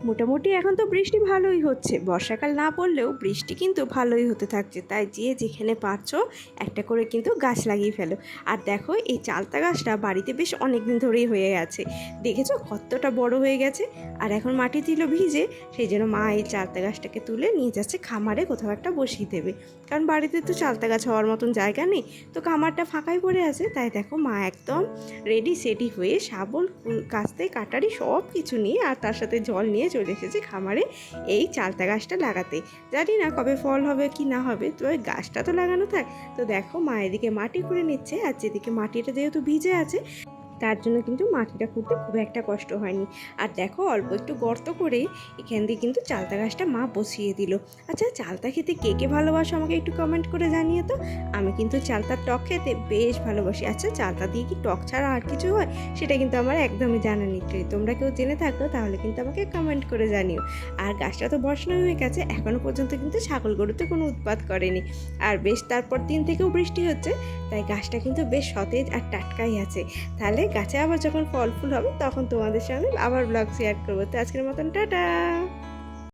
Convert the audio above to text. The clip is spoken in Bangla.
মোটামুটি এখন তো বৃষ্টি ভালোই হচ্ছে, বর্ষাকাল না পড়লেও বৃষ্টি কিন্তু ভালোই হতে থাকছে। তাই যে যেখানে পারছো একটা করে কিন্তু গাছ লাগিয়ে ফেলো। আর দেখো এই চালতা গাছটা বাড়িতে বেশ অনেক দিন ধরেই হয়ে গেছে, দেখেছো কতটা বড় হয়ে গেছে। আর এখন মাটি ছিল ভিজে, সেই জন্য মা এই চালতা গাছটাকে তুলে নিয়ে যাচ্ছে খামারে কোথাও একটা বসিয়ে দেবে, কারণ বাড়িতে তো চালতা গাছ হওয়ার মতন জায়গা নেই, তো খামারটা ফাঁকাই পড়ে আছে। তাই দেখো মা একদম রেডি সেডি হয়ে শাবল কাস্তে কাটারি সব কিছু নিয়ে আর তার সাথে জল নিয়ে চলে এসেছে খামারে এই চালতা গাছটা লাগাতে। জানি না কবে ফল হবে কি না হবে, তো ওই গাছটা তো লাগানো থাক। তো দেখো মা এদিকে মাটি করে নিচ্ছে, আর যেদিকে মাটিটা যেহেতু ভিজে আছে তার জন্য কিন্তু মাটিটা খুঁড়তে খুব একটা কষ্ট হয়নি। আর দেখো অল্প একটু গর্ত করে এখান দিয়ে কিন্তু চালতা গাছটা মা বসিয়ে দিল। আচ্ছা, চালতা খেতে কে কে ভালোবাসো আমাকে একটু কমেন্ট করে জানিয়ে তো। আমি কিন্তু চালতার টক খেতে বেশ ভালোবাসি। আচ্ছা, চালতা দিয়ে কি টক ছাড়া আর কিছু হয় সেটা কিন্তু আমার একদমই জানা নেই। তোমরা কেউ জেনে থাকো তাহলে কিন্তু আমাকে কমেন্ট করে জানিও। আর গাছটা তো বসানো হয়ে গেছে, এখনও পর্যন্ত কিন্তু ছাগল গরুতে কোনো উৎপাত করেনি। আর বেশ তারপর দিন থেকেও বৃষ্টি হচ্ছে, তাই গাছটা কিন্তু বেশ সতেজ আর টাটকাই আছে। তাহলে গাছে আবার যখন ফল ফুল হবে তখন তোমাদের সঙ্গে আবার ব্লগ শেয়ার করবো। তো আজকের মতন টাটা।